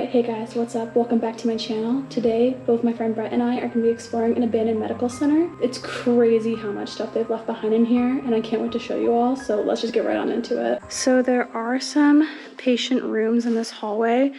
Alright, hey guys, what's up? Welcome back to my channel. Today, both my friend Brett and I are going to be exploring an abandoned medical center. It's crazy how much stuff they've left behind in here, and I can't wait to show you all, so let's just get right on into it. So there are some patient rooms in this hallway,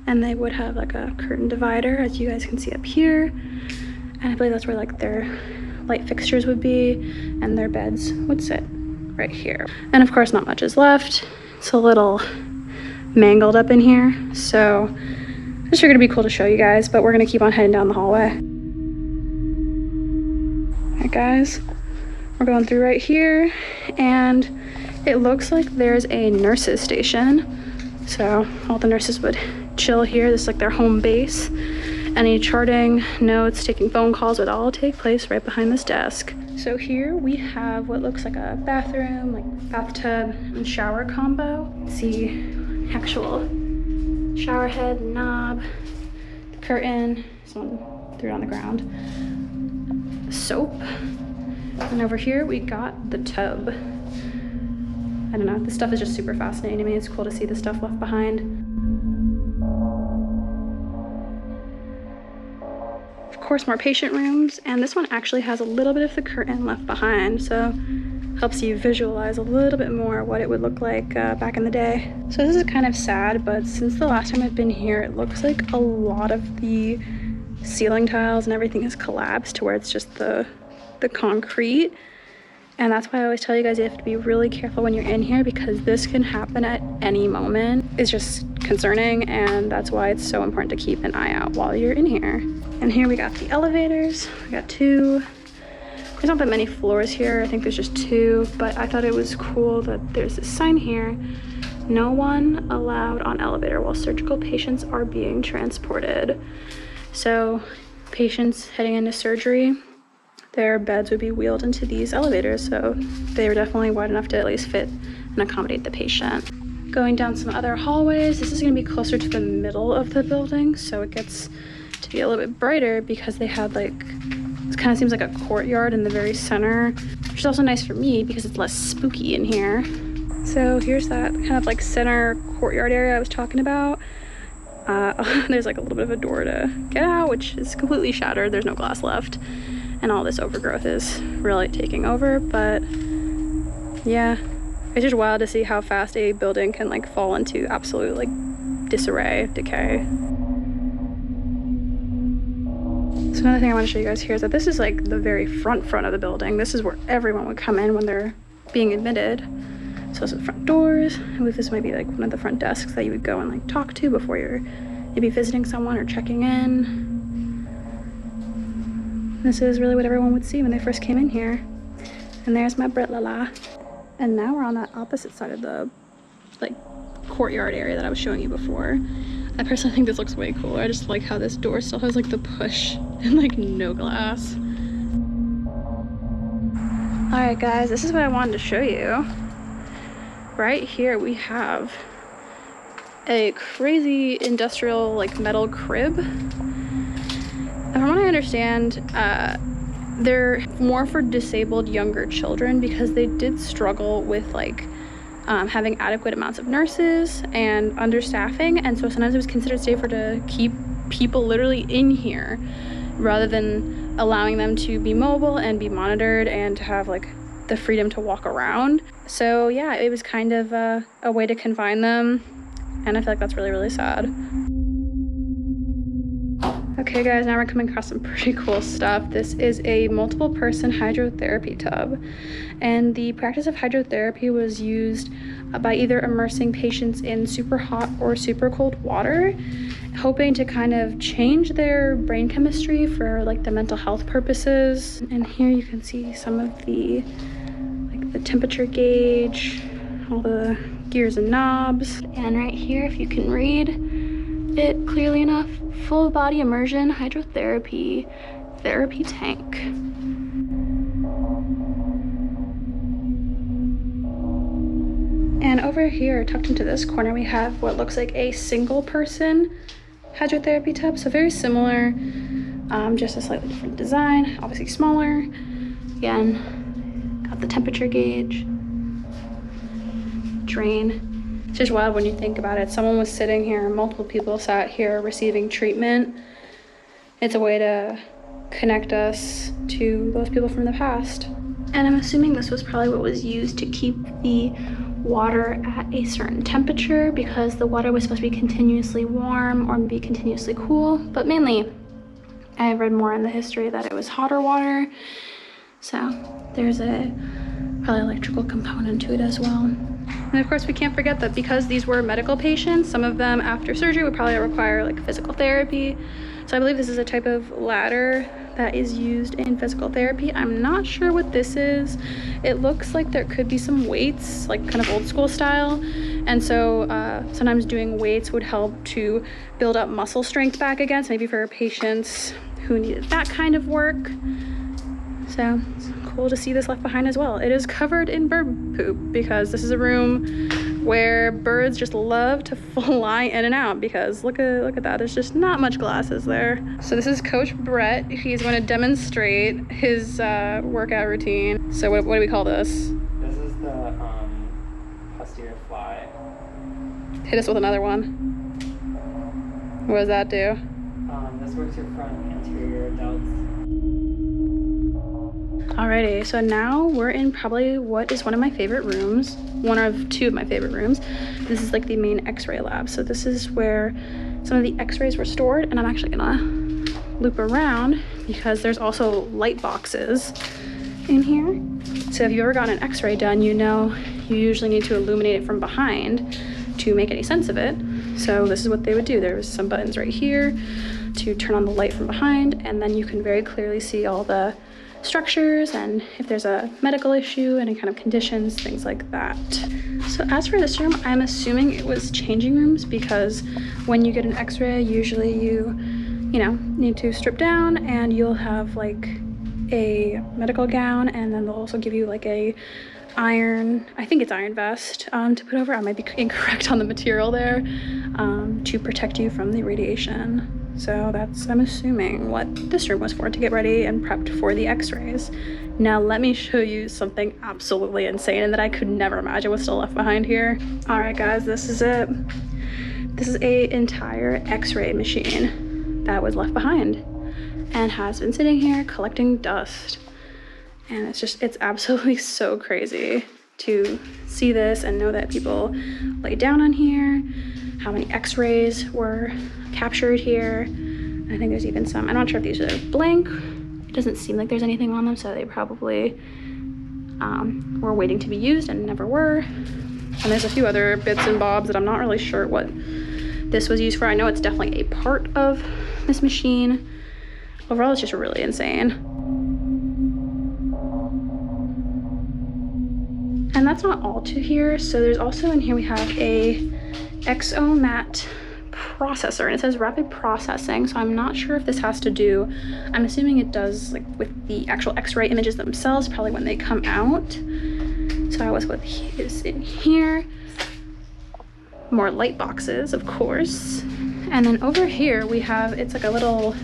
and they would have like a curtain divider, as you guys can see up here. And I believe that's where like their light fixtures would be, and their beds would sit right here. And of course, not much is left. It's a little mangled up in here, so I just figured it'd be cool to show you guys, but we're gonna keep on heading down the hallway. Alright guys, we're going through right here, and it looks like there's a nurse's station, so all the nurses would chill here. This is like their home base. Any charting, notes, taking phone calls would all take place right behind this desk. So here we have what looks like a bathroom, like bathtub and shower combo. See actual shower head, knob, the curtain, someone threw it on the ground, soap, and over here we got the tub. I don't know, this stuff is just super fascinating to me. It's cool to see the stuff left behind. Of course, more patient rooms, and this one actually has a little bit of the curtain left behind, so helps you visualize a little bit more what it would look like back in the day. So this is kind of sad, but since the last time I've been here, it looks like a lot of the ceiling tiles and everything has collapsed to where it's just the concrete. And that's why I always tell you guys you have to be really careful when you're in here, because this can happen at any moment. It's just concerning, and that's why it's so important to keep an eye out while you're in here. And here we got the elevators. We got two. There's not that many floors here. I think there's just two, but I thought it was cool that there's this sign here: no one allowed on elevator while surgical patients are being transported. So patients heading into surgery, their beds would be wheeled into these elevators, so they were definitely wide enough to at least fit and accommodate the patient. Going down some other hallways, this is going to be closer to the middle of the building, so it gets to be a little bit brighter because they had like, it kind of seems like a courtyard in the very center, which is also nice for me because it's less spooky in here. So here's that kind of like center courtyard area I was talking about. There's like a little bit of a door to get out, which is completely shattered. There's no glass left, and all this overgrowth is really taking over. But yeah, it's just wild to see how fast a building can like fall into absolute like disarray, decay. So another thing I want to show you guys here is that this is like the very front of the building. This is where everyone would come in when they're being admitted. So those are the front doors. I believe this might be like one of the front desks that you would go and like talk to before you're maybe visiting someone or checking in. This is really what everyone would see when they first came in here. And there's my Brit Lala. And now we're on that opposite side of the like courtyard area that I was showing you before. I personally think this looks way cooler. I just like how this door still has like the push and like no glass. Alright guys, this is what I wanted to show you. Right here we have a crazy industrial like metal crib. And from what I understand, they're more for disabled younger children because they did struggle with like having adequate amounts of nurses and understaffing, and so sometimes it was considered safer to keep people literally in here rather than allowing them to be mobile and be monitored and to have like the freedom to walk around. So yeah, it was kind of a way to confine them, and I feel like that's really, really sad. Okay guys, now we're coming across some pretty cool stuff. This is a multiple person hydrotherapy tub, and the practice of hydrotherapy was used by either immersing patients in super hot or super cold water, hoping to kind of change their brain chemistry for like the mental health purposes. And here you can see some of the like the temperature gauge, all the gears and knobs. And right here, if you can read it clearly enough, full body immersion hydrotherapy therapy tank. And over here, tucked into this corner, we have what looks like a single person hydrotherapy tub. So very similar, just a slightly different design, obviously smaller. Again, got the temperature gauge, drain. It's just wild when you think about it. Someone was sitting here, multiple people sat here receiving treatment. It's a way to connect us to those people from the past. And I'm assuming this was probably what was used to keep the water at a certain temperature, because the water was supposed to be continuously warm or be continuously cool. But mainly, I read more in the history that it was hotter water. So there's a probably electrical component to it as well. And of course, we can't forget that because these were medical patients, some of them after surgery would probably require like physical therapy. So I believe this is a type of ladder that is used in physical therapy. I'm not sure what this is. It looks like there could be some weights, like kind of old school style. And so sometimes doing weights would help to build up muscle strength back again. So maybe for patients who needed that kind of work. So it's cool to see this left behind as well. It is covered in bird poop because this is a room where birds just love to fly in and out, because look at that. There's just not much glasses there. So this is Coach Brett. He's going to demonstrate his workout routine. So what do we call this? This is the posterior fly. Hit us with another one. What does that do? This works your front anterior delts. Alrighty, so now we're in probably what is one of my favorite rooms, one of two of my favorite rooms. This is like the main X-ray lab. So this is where some of the X-rays were stored, and I'm actually gonna loop around because there's also light boxes in here. So if you've ever gotten an X-ray done, you know you usually need to illuminate it from behind to make any sense of it. So this is what they would do. There's some buttons right here to turn on the light from behind, and then you can very clearly see all the structures and if there's a medical issue, any kind of conditions, things like that. So as for this room, I'm assuming it was changing rooms, because when you get an X-ray, usually you need to strip down, and you'll have like a medical gown, and then they'll also give you like a iron vest to put over. I might be incorrect on the material there, to protect you from the radiation. So that's, I'm assuming, what this room was for, to get ready and prepped for the X-rays. Now let me show you something absolutely insane and that I could never imagine was still left behind here. All right, guys, this is it. This is a entire X-ray machine that was left behind and has been sitting here collecting dust. And it's absolutely so crazy to see this and know that people lay down on here, how many X-rays were captured here. I think there's even some, I'm not sure if these are blank. It doesn't seem like there's anything on them, so they probably were waiting to be used and never were. And there's a few other bits and bobs that I'm not really sure what this was used for. I know it's definitely a part of this machine. Overall, it's just really insane. And that's not all to here. So there's also in here, we have a exomat processor, and it says rapid processing. So I'm not sure if this has to do, I'm assuming it does like with the actual X-ray images themselves, probably when they come out. So that was what is in here. More light boxes, of course. And then over here we have, it's like a little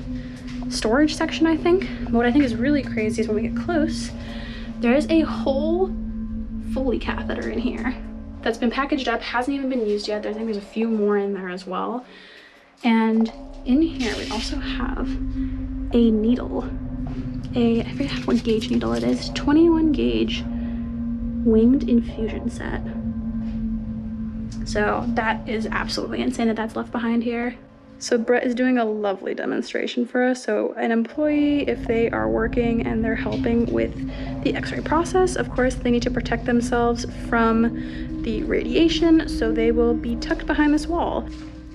storage section, I think. What I think is really crazy is when we get close, there is a whole Foley catheter in here that's been packaged up, hasn't even been used yet. I think there's a few more in there as well. And in here we also have a needle, I forget what gauge needle it is, 21 gauge winged infusion set. So that is absolutely insane that that's left behind here. So Brett is doing a lovely demonstration for us. So an employee, if they are working and they're helping with the X-ray process, of course, they need to protect themselves from the radiation. So they will be tucked behind this wall.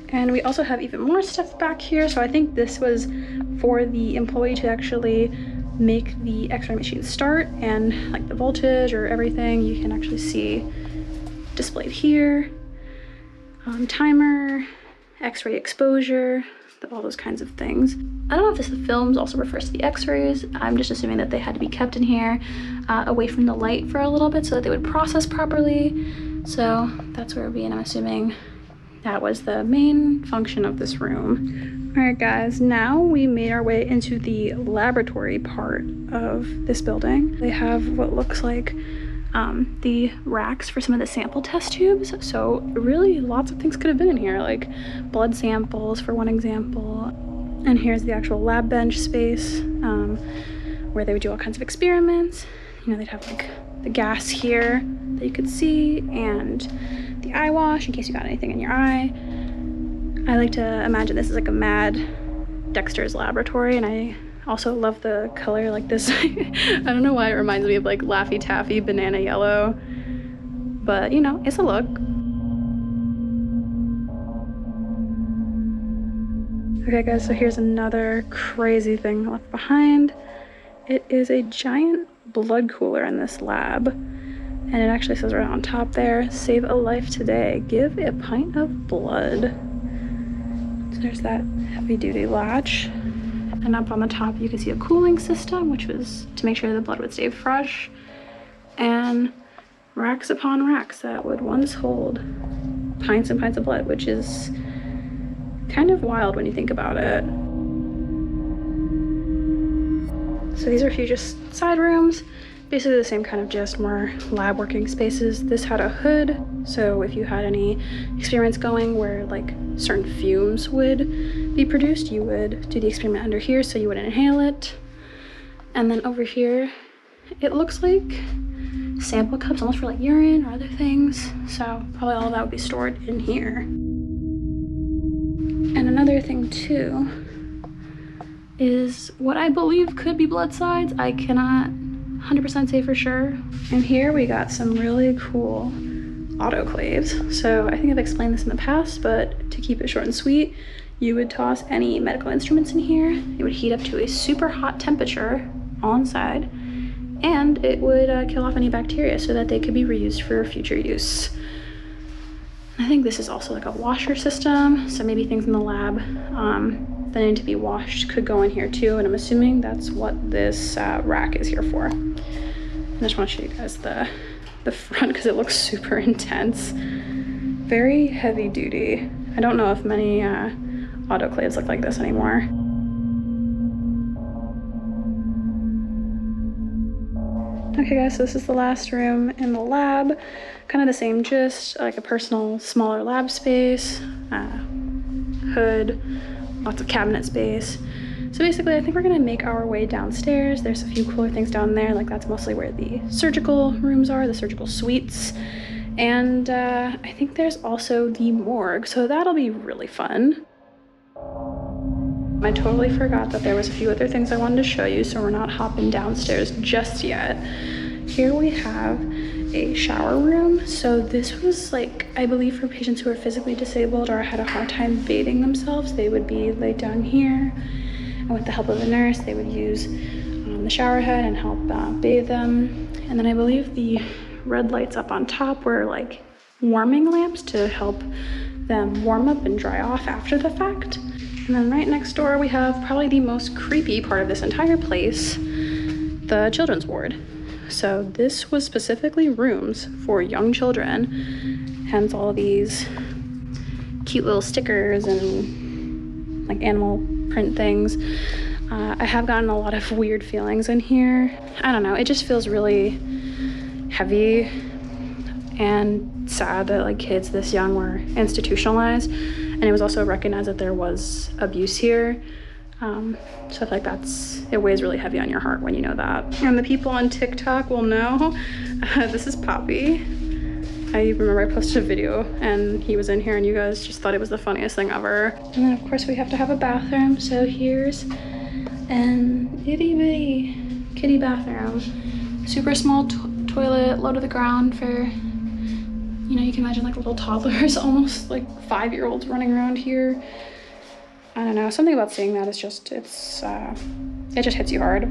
And we also have even more stuff back here. So I think this was for the employee to actually make the X-ray machine start, and like the voltage or everything, you can actually see displayed here. Timer, X-ray exposure, all those kinds of things. I don't know if this films also refers to the X-rays. I'm just assuming that they had to be kept in here away from the light for a little bit so that they would process properly. So that's where it would be, and I'm assuming that was the main function of this room. All right, guys, now we made our way into the laboratory part of this building. They have what looks like the racks for some of the sample test tubes. So really lots of things could have been in here, like blood samples for one example. And here's the actual lab bench space where they would do all kinds of experiments. You know, they'd have like the gas here that you could see and the eye wash in case you got anything in your eye. I like to imagine this is like a mad Dexter's laboratory, and I also love the color like this. I don't know why it reminds me of like Laffy Taffy banana yellow, but you know, it's a look. Okay guys, so here's another crazy thing left behind. It is a giant blood cooler in this lab, and it actually says right on top there, save a life today, give a pint of blood. So there's that heavy duty latch. And up on the top, you can see a cooling system, which was to make sure the blood would stay fresh. And racks upon racks that would once hold pints and pints of blood, which is kind of wild when you think about it. So these are a few just side rooms, basically the same kind of gist, more lab working spaces. This had a hood, so if you had any experiments going where like certain fumes would be produced, you would do the experiment under here so you wouldn't inhale it. And then over here, it looks like sample cups almost for like urine or other things. So probably all of that would be stored in here. And another thing too is what I believe could be blood sides. I cannot 100% say for sure. And here we got some really cool autoclaves. So I think I've explained this in the past, but to keep it short and sweet, you would toss any medical instruments in here. It would heat up to a super hot temperature on side, and it would kill off any bacteria so that they could be reused for future use. I think this is also like a washer system, so maybe things in the lab that need to be washed could go in here too, and I'm assuming that's what this rack is here for. I just want to show you guys the front because it looks super intense. Very heavy duty. I don't know if many autoclaves look like this anymore. Okay guys, so this is the last room in the lab. Kind of the same gist, like a personal smaller lab space, hood, lots of cabinet space. So basically, I think we're gonna make our way downstairs. There's a few cooler things down there, like that's mostly where the surgical rooms are, the surgical suites. And I think there's also the morgue, so that'll be really fun. I totally forgot that there was a few other things I wanted to show you, so we're not hopping downstairs just yet. Here we have a shower room. So this was like, I believe for patients who are physically disabled or had a hard time bathing themselves, they would be laid down here. And with the help of a nurse, they would use the shower head and help bathe them. And then I believe the red lights up on top were like warming lamps to help them warm up and dry off after the fact. And then right next door, we have probably the most creepy part of this entire place, the children's ward. So this was specifically rooms for young children, hence all of these cute little stickers and like animal print things. I have gotten a lot of weird feelings in here. I don't know, it just feels really heavy and sad that like kids this young were institutionalized. And it was also recognized that there was abuse here. So I feel like it weighs really heavy on your heart when you know that. And the people on TikTok will know, this is Poppy. I remember I posted a video and he was in here and you guys just thought it was the funniest thing ever. And then of course we have to have a bathroom. So here's an itty bitty kitty bathroom. Super small toilet, low to the ground for, you know, you can imagine like little toddlers, almost like 5-year-olds running around here. I don't know, something about seeing that is just, it just hits you hard.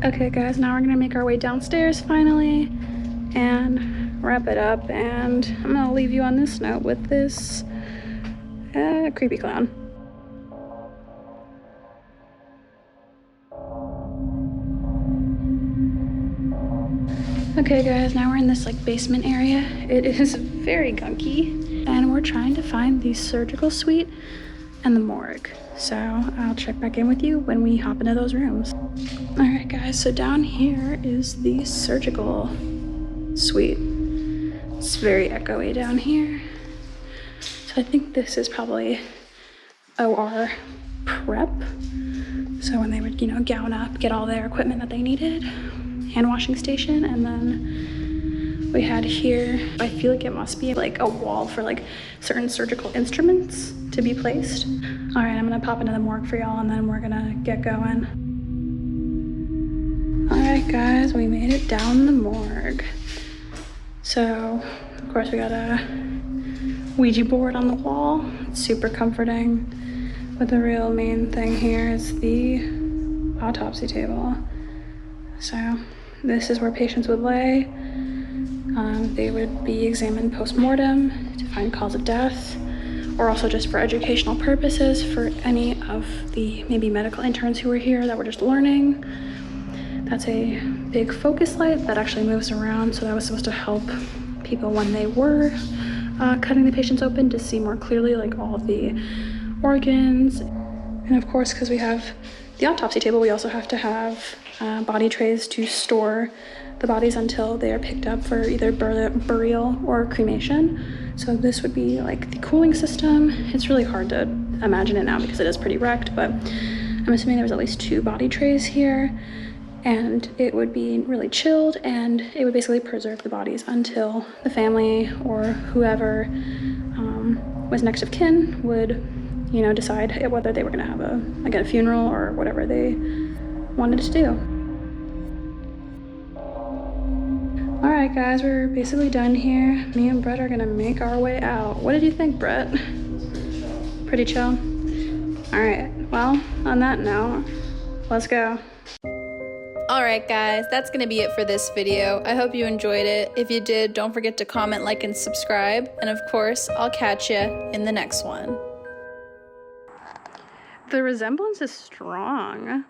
Okay guys, now we're gonna make our way downstairs finally and wrap it up, and I'm gonna leave you on this note with this creepy clown. Okay guys, now we're in this like basement area. It is very gunky and we're trying to find the surgical suite and the morgue. So I'll check back in with you when we hop into those rooms. All right, guys, so down here is the surgical suite. It's very echoey down here. So I think this is probably OR prep. So when they would, you know, gown up, get all their equipment that they needed, hand washing station, and then we had here, I feel like it must be like a wall for like certain surgical instruments to be placed. All right, I'm gonna pop into the morgue for y'all and then we're gonna get going. All right, guys, we made it down the morgue. So, of course, we got a Ouija board on the wall. It's super comforting. But the real main thing here is the autopsy table. So this is where patients would lay. They would be examined post-mortem to find cause of death, or also just for educational purposes for any of the maybe medical interns who were here that were just learning. That's a big focus light that actually moves around, so that was supposed to help people when they were cutting the patients open to see more clearly like all of the organs. And of course, because we have the autopsy table, we also have to have body trays to store the bodies until they are picked up for either burial or cremation. So this would be like the cooling system. It's really hard to imagine it now because it is pretty wrecked, but I'm assuming there was at least 2 body trays here, and it would be really chilled, and it would basically preserve the bodies until the family or whoever was next of kin would, you know, decide whether they were gonna have a funeral or whatever they wanted to do. All right, guys, we're basically done here. Me and Brett are gonna make our way out. What did you think, Brett? Pretty chill? All right, well, on that note, let's go. Alright guys, that's going to be it for this video. I hope you enjoyed it. If you did, don't forget to comment, like, and subscribe. And of course, I'll catch you in the next one. The resemblance is strong.